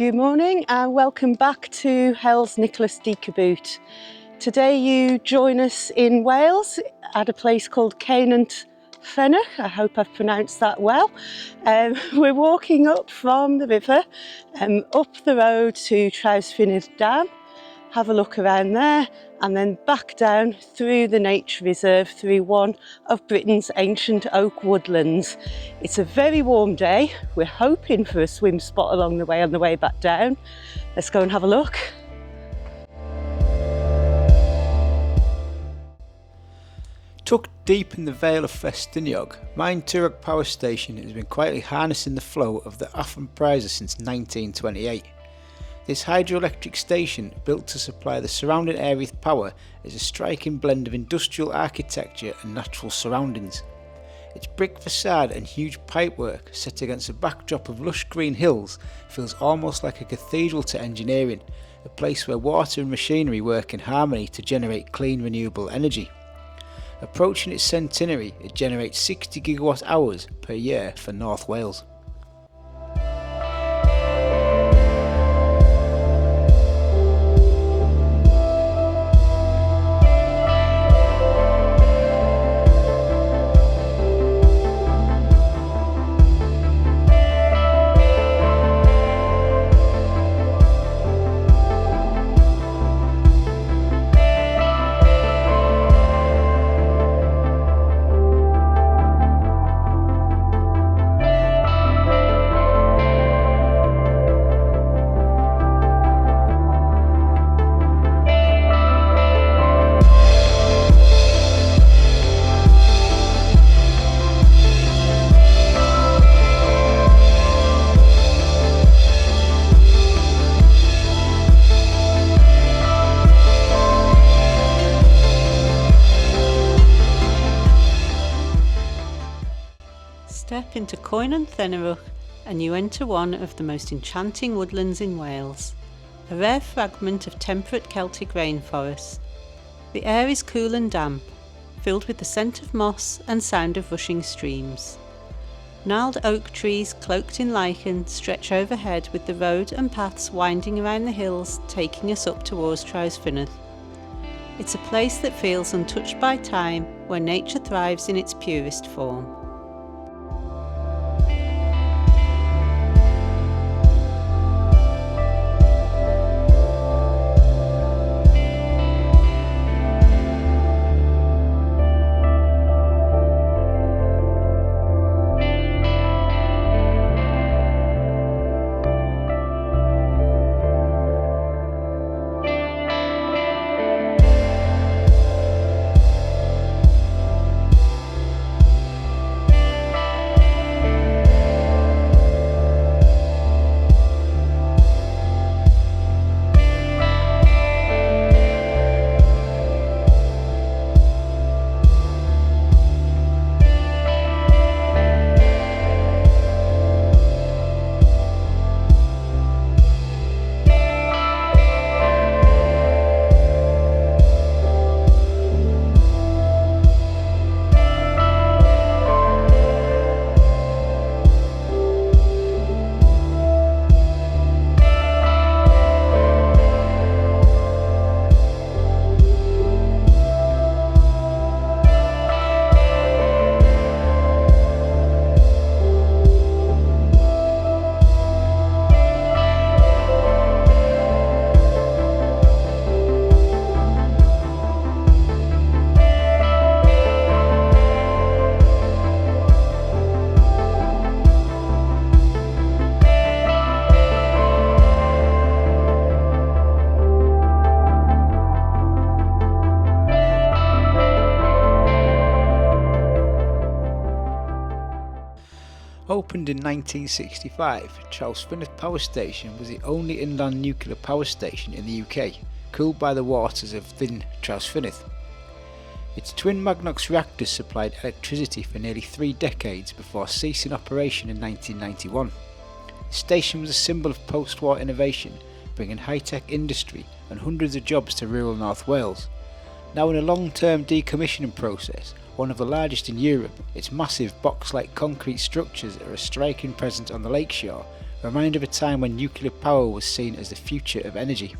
Good morning and welcome back to Hell's Nicholas Decaboot. Today you join us in Wales at a place called Ceunant Llennyrch. I hope I've pronounced that well. We're walking up from the river, up the road to Trawsfynydd Dam. Have a look around there and then back down through the nature reserve through one of Britain's ancient oak woodlands. It's a very warm day. We're hoping for a swim spot along the way back down. Let's go and have a look. Tucked deep in the Vale of Festiniog, Maentwrog Power Station has been quietly harnessing the flow of the Afon Prizer since 1928. This hydroelectric station, built to supply the surrounding area with power, is a striking blend of industrial architecture and natural surroundings. Its brick facade and huge pipework, set against a backdrop of lush green hills, feels almost like a cathedral to engineering, a place where water and machinery work in harmony to generate clean renewable energy. Approaching its centenary, it generates 60 gigawatt hours per year for North Wales. Step into Ceunant Llennyrch and you enter one of the most enchanting woodlands in Wales, a rare fragment of temperate Celtic rainforest. The air is cool and damp, filled with the scent of moss and sound of rushing streams. Gnarled oak trees cloaked in lichen stretch overhead, with the road and paths winding around the hills taking us up towards Trawsfynydd. It's a place that feels untouched by time, where nature thrives in its purest form. Opened in 1965, Trawsfynydd Power Station was the only inland nuclear power station in the UK, cooled by the waters of Llyn Trawsfynydd. Its twin Magnox reactors supplied electricity for nearly 3 decades before ceasing operation in 1991. The station was a symbol of post-war innovation, bringing high-tech industry and hundreds of jobs to rural North Wales. Now in a long-term decommissioning process, one of the largest in Europe, its massive box-like concrete structures are a striking presence on the lakeshore, a reminder of a time when nuclear power was seen as the future of energy.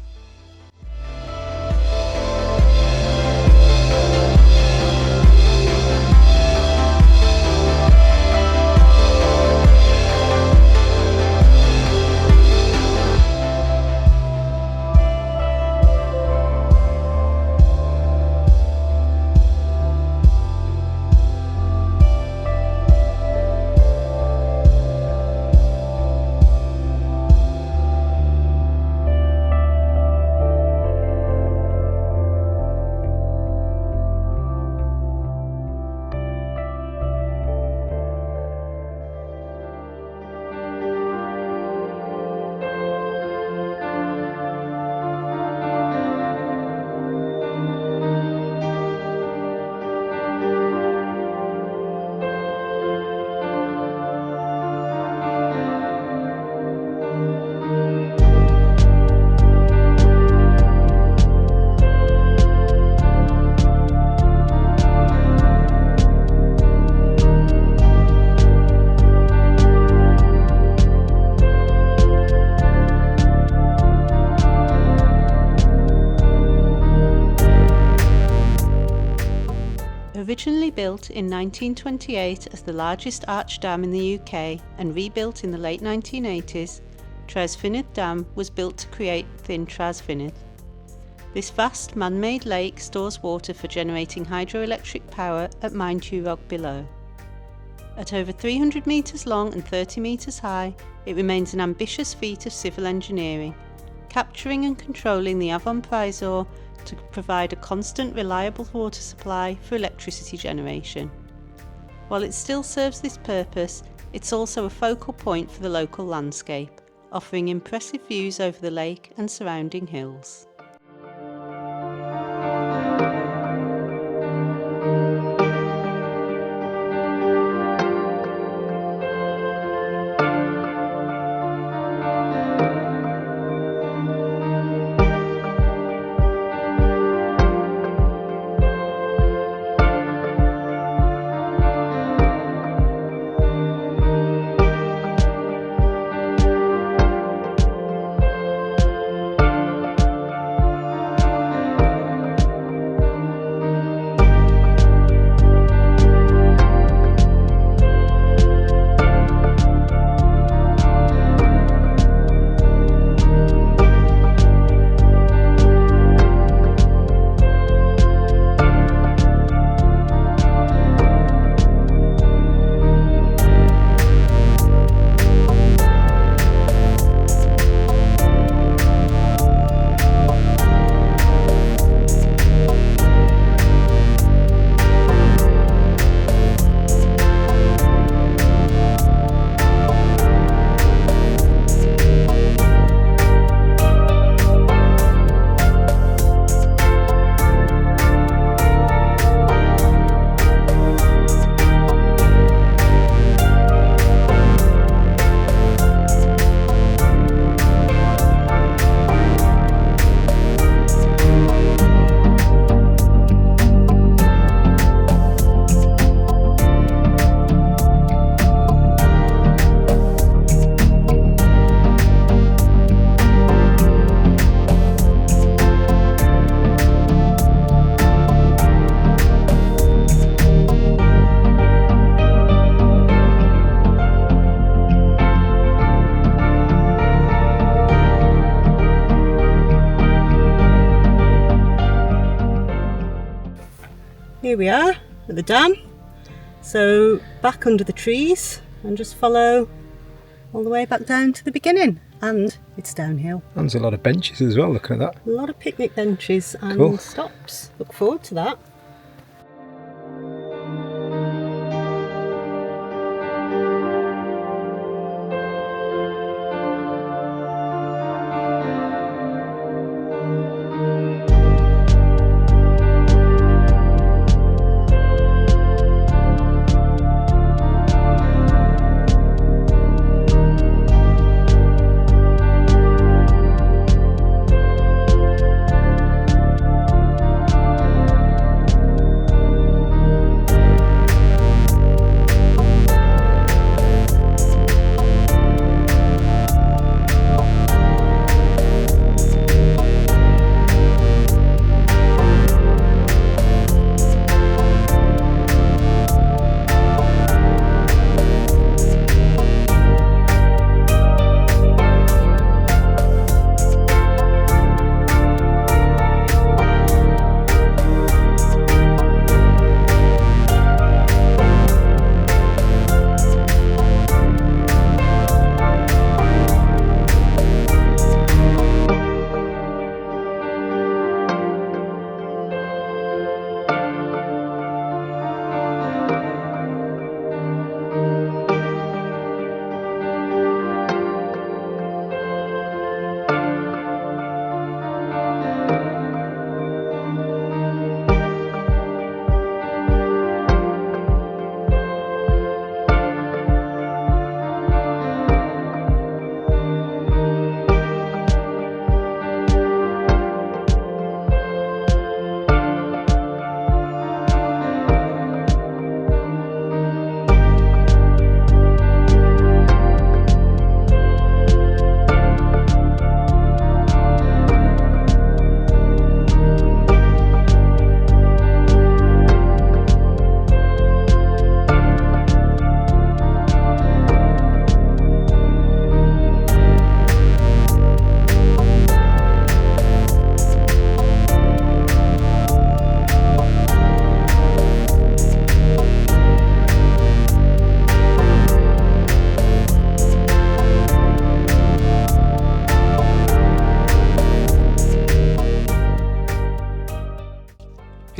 Originally built in 1928 as the largest arch dam in the UK and rebuilt in the late 1980s, Trawsfynydd Dam was built to create Llyn Trawsfynydd. This vast man-made lake stores water for generating hydroelectric power at Maentwrog below. At over 300 metres long and 30 metres high, it remains an ambitious feat of civil engineering, capturing and controlling the Afon Prysor to provide a constant, reliable water supply for electricity generation. While it still serves this purpose, it's also a focal point for the local landscape, offering impressive views over the lake and surrounding hills. Here we are at the dam, so back under the trees and just follow all the way back down to the beginning, and it's downhill. And there's a lot of benches as well, looking at that. A lot of picnic benches and cool. stops. Look forward to that.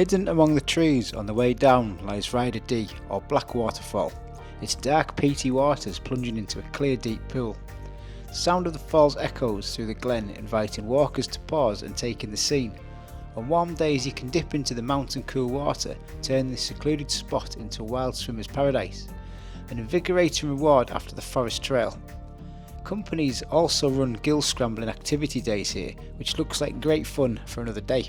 Hidden among the trees on the way down lies Rhaeadr or Black Waterfall, its dark peaty waters plunging into a clear deep pool. The sound of the falls echoes through the glen, inviting walkers to pause and take in the scene. On warm days you can dip into the mountain cool water, turning this secluded spot into a wild swimmer's paradise, an invigorating reward after the forest trail. Companies also run gill scrambling activity days here, which looks like great fun for another day.